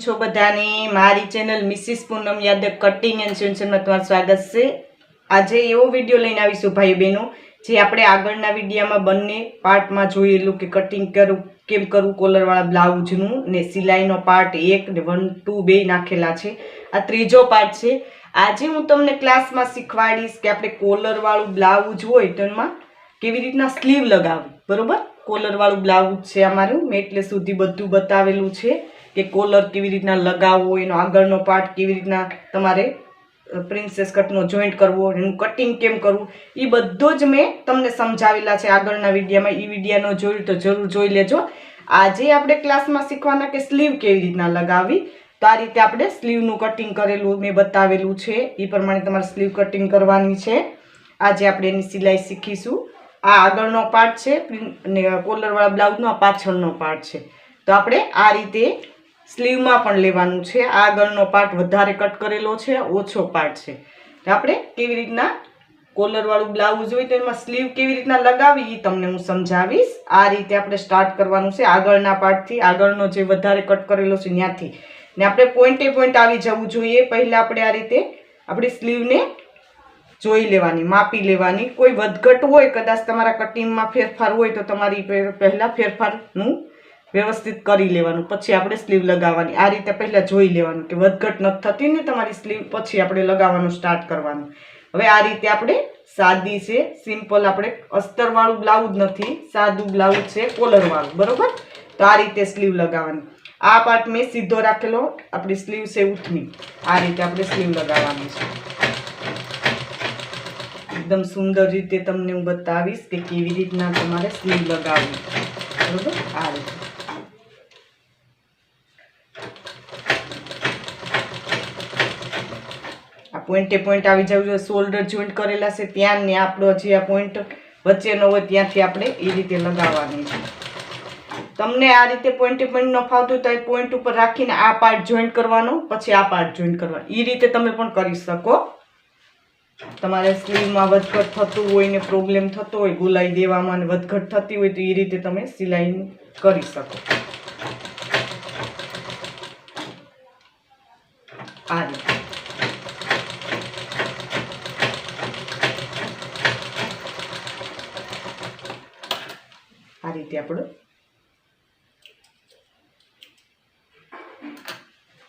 છો બધાને મારી channel Mrs Poonam Yadav cutting and સેન્સનમાં તમારું સ્વાગત છે। આજે એવો વિડિયો લઈને આવીશું ભાઈ બહેનો જે આપણે આગળના વિડિયોમાં બંને પાર્ટમાં જોયેલું કે કટિંગ કેમ કરવું કોલરવાળા બ્લાઉઝનું ને સિલાઈનો પાર્ટ 1 ને 1 2 બે નાખેલા છે। આ ત્રીજો પાર્ટ છે। આજે હું તમને ક્લાસમાં શીખવાડીશ કે આપણે કોલરવાળું બ્લાઉઝ હોય તો એમાં કેવી રીતના સ્લીવ લગાવવી, બરોબર। કોલરવાળું બ્લાઉઝ છે અમારું, મેં એટલે સુધી બધું બતાવેલું છે કે કોલર કેવી રીતના લગાવવો, એનો આગળનો પાર્ટ કેવી રીતના તમારે પ્રિન્સેસ કટનો જોઈન્ટ કરવો, એનું કટિંગ કેમ કરવું, એ બધું જ મેં તમને સમજાવેલા છે આગળના વિડીયોમાં। એ વિડીયો ન જોયું તો જરૂર જોઈ લેજો। આજે આપણે ક્લાસમાં શીખવાના કે સ્લીવ કેવી રીતના લગાવવી, તો આ રીતે આપણે સ્લીવનું કટિંગ કરેલું મેં બતાવેલું છે, એ પ્રમાણે તમારે સ્લીવ કટિંગ કરવાની છે। આજે આપણે એની સિલાઈ શીખીશું। આ આગળનો પાર્ટ છે અને કોલરવાળા બ્લાઉઝનો આ પાછળનો પાર્ટ છે। તો આપણે આ રીતે સ્લીવમાં પણ લેવાનું છે। આગળનો પાર્ટ વધારે કટ કરેલો છે, ઓછો પાર્ટ છે। તો આપણે કેવી રીતના કોલરવાળું બ્લાઉઝ હોય તો એમાં સ્લીવ કેવી રીતના લગાવી એ તમને હું સમજાવીશ। આ રીતે આપણે સ્ટાર્ટ કરવાનું છે આગળના પાર્ટથી, આગળનો જે વધારે કટ કરેલો છે ત્યાંથી, ને આપણે પોઈન્ટે પોઈન્ટ આવી જવું જોઈએ। પહેલાં આપણે આ રીતે આપણી સ્લીવને જોઈ લેવાની, માપી લેવાની। કોઈ વધઘટ હોય, કદાચ તમારા કટિંગમાં ફેરફાર હોય તો તમારી પહેલાં ફેરફારનું વ્યવસ્થિત કરી લેવાનું, પછી આપણે સ્લીવ લગાવવાની। આ રીતે પહેલાં જોઈ લેવાનું કે વધઘટ નથી થતી ને તમારી સ્લીવ, પછી આપણે લગાવવાનું સ્ટાર્ટ કરવાનું। હવે આ રીતે આપણે સાદી છે, સિમ્પલ, આપણે અસ્તરવાળું બ્લાઉઝ નથી, સાદું બ્લાઉઝ છે કોલરવાળું, બરોબર। તો આ રીતે સ્લીવ લગાવવાની। આ પાર્ટ મેં સીધો રાખેલો, આપણી સ્લીવ છે ઉઠની, આ રીતે આપણે સ્લીવ લગાવવાની છે। એકદમ સુંદર રીતે તમને હું બતાવીશ કે કેવી રીતના તમારે સ્લીવ લગાવવી, બરોબર। આ રીતે આ પોઈન્ટે પોઈન્ટ આવી જવું જોઈએ। શોલ્ડર જોઈન્ટ કરેલા છે ત્યાં ને આપણો જે આ પોઈન્ટ વચ્ચેનો હોય ત્યાંથી આપણે એ રીતે લગાવવાની છે। તમને આ રીતે પોઈન્ટે પોઈન્ટ ન ફાવતું તો એ પોઈન્ટ ઉપર રાખીને આ પાર્ટ જોઈન્ટ કરવાનો, પછી આ પાર્ટ જોઈન્ટ કરવાનો, એ રીતે તમે પણ કરી શકો। તમારે સ્લીવમાં વધઘટ થતું હોય ને પ્રોબ્લેમ થતો હોય ગુલાઈ દેવામાં ને વધઘટ થતી હોય તો એ રીતે તમે સિલાઈ કરી શકો। આ રીતે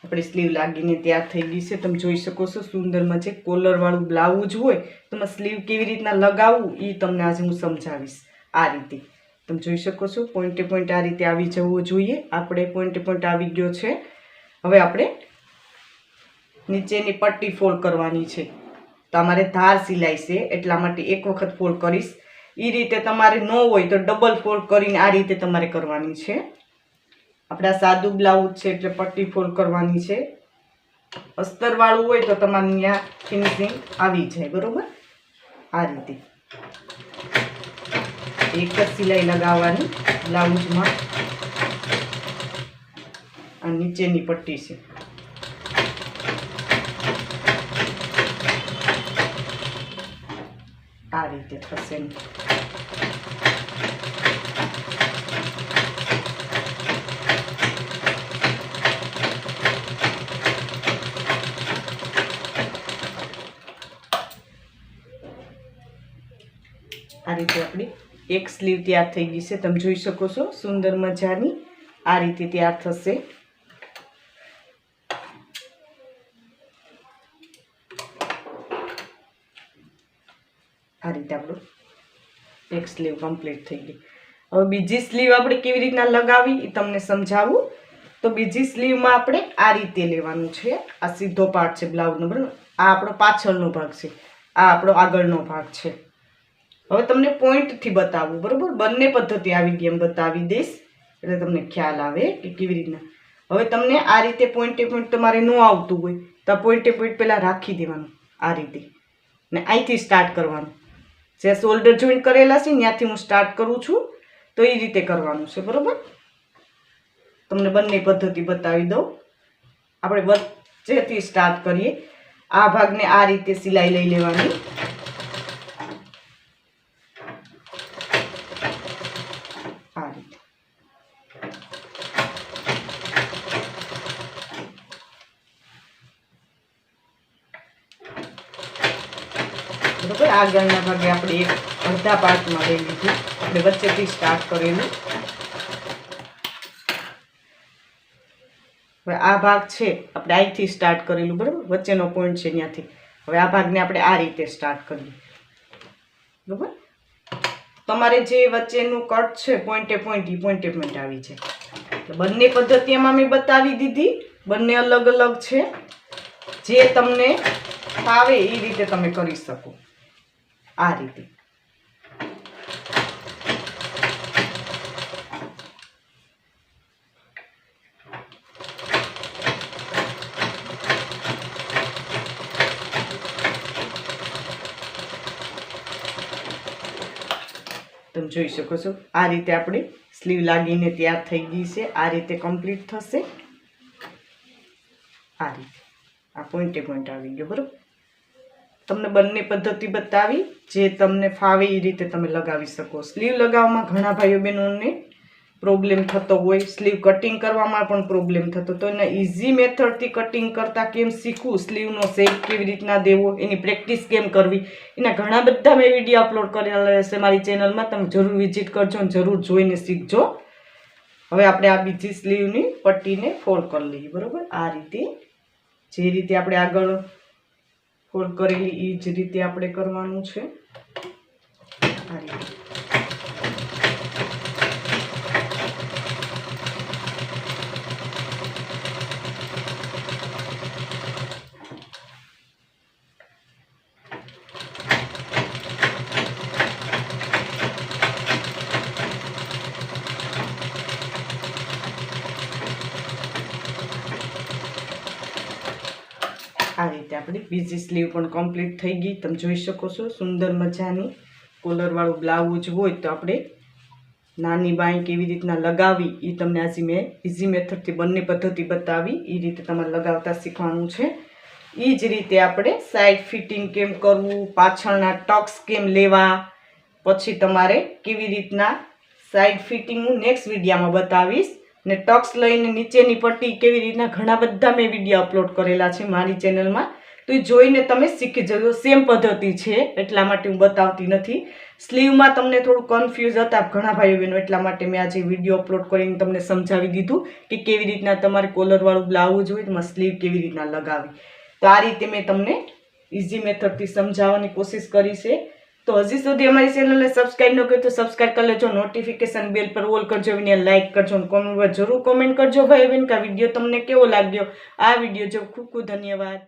આપણી સ્લીવ લાગીને તૈયાર થઈ ગઈ છે। તમે જોઈ શકો છો સુંદરમાં છે। કોલરવાળું બ્લાઉઝ હોય તો સ્લીવ કેવી રીતના લગાવવું એ તમને આજે હું સમજાવીશ। આ રીતે તમે જોઈ શકો છો પોઈન્ટે પોઈન્ટ આ રીતે આવી જવું જોઈએ। આપણે પોઈન્ટે પોઈન્ટ આવી ગયો છે। હવે આપણે નીચેની પટ્ટી ફોલ્ડ કરવાની છે। તમારે ધાર સિલાઈ છે એટલા માટે એક વખત ફોલ્ડ કરીશ। એ રીતે તમારે ન હોય તો ડબલ ફોલ્ડ કરીને આ રીતે તમારે કરવાની છે। આપણા સાદું બ્લાઉઝ છે એટલે પટ્ટી ફોલ્ડ કરવાની છે। અસ્તરવાળું હોય તો તમારે ત્યાં ફિનિશિંગ આવી જાય, બરોબર। આ રીતે એક જ સિલાઈ લગાવવાની બ્લાઉઝમાં। આ નીચેની પટ્ટી છે, આ રીતે થશે। આ રીતે આપણી એક સ્લીવ તૈયાર થઈ ગઈ છે। તમે જોઈ શકો છો સુંદર મજાની આ રીતે તૈયાર થશે। આ રીતે આપણું એક સ્લીવ કમ્પ્લીટ થઈ ગઈ। હવે બીજી સ્લીવ આપણે કેવી રીતના લગાવી એ તમને સમજાવું। તો બીજી સ્લીવમાં આપણે આ રીતે લેવાનું છે। આ સીધો પાર્ટ છે બ્લાઉઝનો, બરાબર। આ આપણો પાછળનો ભાગ છે, આ આપણો આગળનો ભાગ છે। હવે તમને પોઈન્ટથી બતાવું, બરોબર। બંને પદ્ધતિ આવી ગઈ એમ બતાવી દઈશ એટલે તમને ખ્યાલ આવે કે કેવી રીતના। હવે તમને આ રીતે પોઈન્ટે પોઈન્ટ તમારે ન આવતું હોય તો આ પોઈન્ટે પોઈન્ટ પહેલાં રાખી દેવાનું આ રીતે, ને અહીંથી સ્ટાર્ટ કરવાનું। જે શોલ્ડર જોઈન્ટ કરેલા છે ત્યાંથી હું સ્ટાર્ટ કરું છું, તો એ રીતે કરવાનું છે, બરોબર। તમને બંને પદ્ધતિ બતાવી દઉં। આપણે વચ્ચેથી સ્ટાર્ટ કરીએ। આ ભાગને આ રીતે સિલાઈ લઈ લેવાની। આ રીતે બરાબર. આગળના ભાગે આપણે એક અડધા પાર્ટમાં લઈ લીધું, આપણે વચ્ચેથી સ્ટાર્ટ કરેલું. હવે આ ભાગ છે આપણે અહીંથી સ્ટાર્ટ કરેલું, બરાબર, વચ્ચેનો પોઈન્ટ છે ત્યાંથી. હવે આ ભાગને આપણે આ રીતે સ્ટાર્ટ કરીએ, બરાબર. તમારે જે વચ્ચેનું કટ છે પોઈન્ટે પોઈન્ટ આવી છે. બંને પદ્ધતિ એમાં મેં બતાવી દીધી, બંને અલગ અલગ છે. જે તમને ફાવે એ રીતે તમે કરી શકો. આ રીતે તમે જોઈ શકો છો. આ રીતે આપણે સ્લીવ લાગીને તૈયાર થઈ ગઈ છે. આ રીતે કમ્પ્લીટ થશે. આ રીતે આ પોઈન્ટે પોઈન્ટ આવી ગયો, બરાબર. તમને બંને પદ્ધતિ બતાવી, જે તમને ફાવે એ રીતે તમે લગાવી શકો. સ્લીવ લગાવવામાં ઘણા ભાઈઓ બહેનોને પ્રોબ્લેમ થતો હોય, સ્લીવ કટિંગ કરવામાં પણ પ્રોબ્લેમ થતો, તો એના ઇઝી મેથડથી કટિંગ કરતાં કેમ શીખવું, સ્લીવનો શેપ કેવી રીતના દેવો, એની પ્રેક્ટિસ કેમ કરવી, એના ઘણા બધા મેં વિડીયો અપલોડ કરેલા રહેશે મારી ચેનલમાં. તમે જરૂર વિઝિટ કરજો અને જરૂર જોઈને શીખજો. હવે આપણે આ બીજી સ્લીવની પટ્ટીને ફોલ્ડ કરી લઈએ, બરાબર. આ રીતે જે રીતે આપણે આગળ ફોલ્ડ કરેલી એ જ રીતે આપણે કરવાનું છે. આ રીતે આ રીતે આપણી બીજી સ્લીવ પણ કમ્પ્લીટ થઈ ગઈ. તમે જોઈ શકો છો સુંદર મજાની કોલરવાળું બ્લાઉઝ હોય તો આપણે નાની બાંય કેવી રીતના લગાવી એ તમને આજે મેં ઇઝી મેથડથી બંને પદ્ધતિ બતાવી. એ રીતે તમારે લગાવતા શીખવાનું છે. એ જ રીતે આપણે સાઈડ ફિટિંગ કેમ કરવું, પાછળના ટક્સ કેમ લેવા, પછી તમારે કેવી રીતના સાઈડ ફિટિંગ હું નેક્સ્ટ વિડીયોમાં બતાવીશ. ને ટક્સ લઈને નીચેની પટ્ટી કેવી રીતના ઘણા બધા મેં વિડીયો અપલોડ કરેલા છે મારી ચેનલમાં, તો એ જોઈને તમે શીખી જજો. સેમ પદ્ધતિ છે એટલા માટે હું બતાવતી નથી. સ્લીવમાં તમને થોડું કન્ફ્યુઝ હતા ઘણા ભાઈઓ બહેનો, એટલા માટે મેં આજે વિડીયો અપલોડ કરીને તમને સમજાવી દીધું કે કેવી રીતના તમારે કોલરવાળું બ્લાઉઝ હોય તો સ્લીવ કેવી રીતના લગાવી. તો આ રીતે મેં તમને ઇઝી મેથડથી સમજાવવાની કોશિશ કરી છે. તો હજી સુધી અમારી ચેનલને સબસ્ક્રાઈબ ન કરી તો સબસ્ક્રાઈબ કરી લેજો, નોટિફિકેશન બેલ પર ઓલ કરજો, વિડીયો લાઇક કરજો અને કોમેન્ટમાં જરૂર કોમેન્ટ કરજો ભાઈ બહેન કે આ વિડીયો તમને કેવો લાગ્યો. આ વિડીયો જો ખૂબ ખૂબ ધન્યવાદ.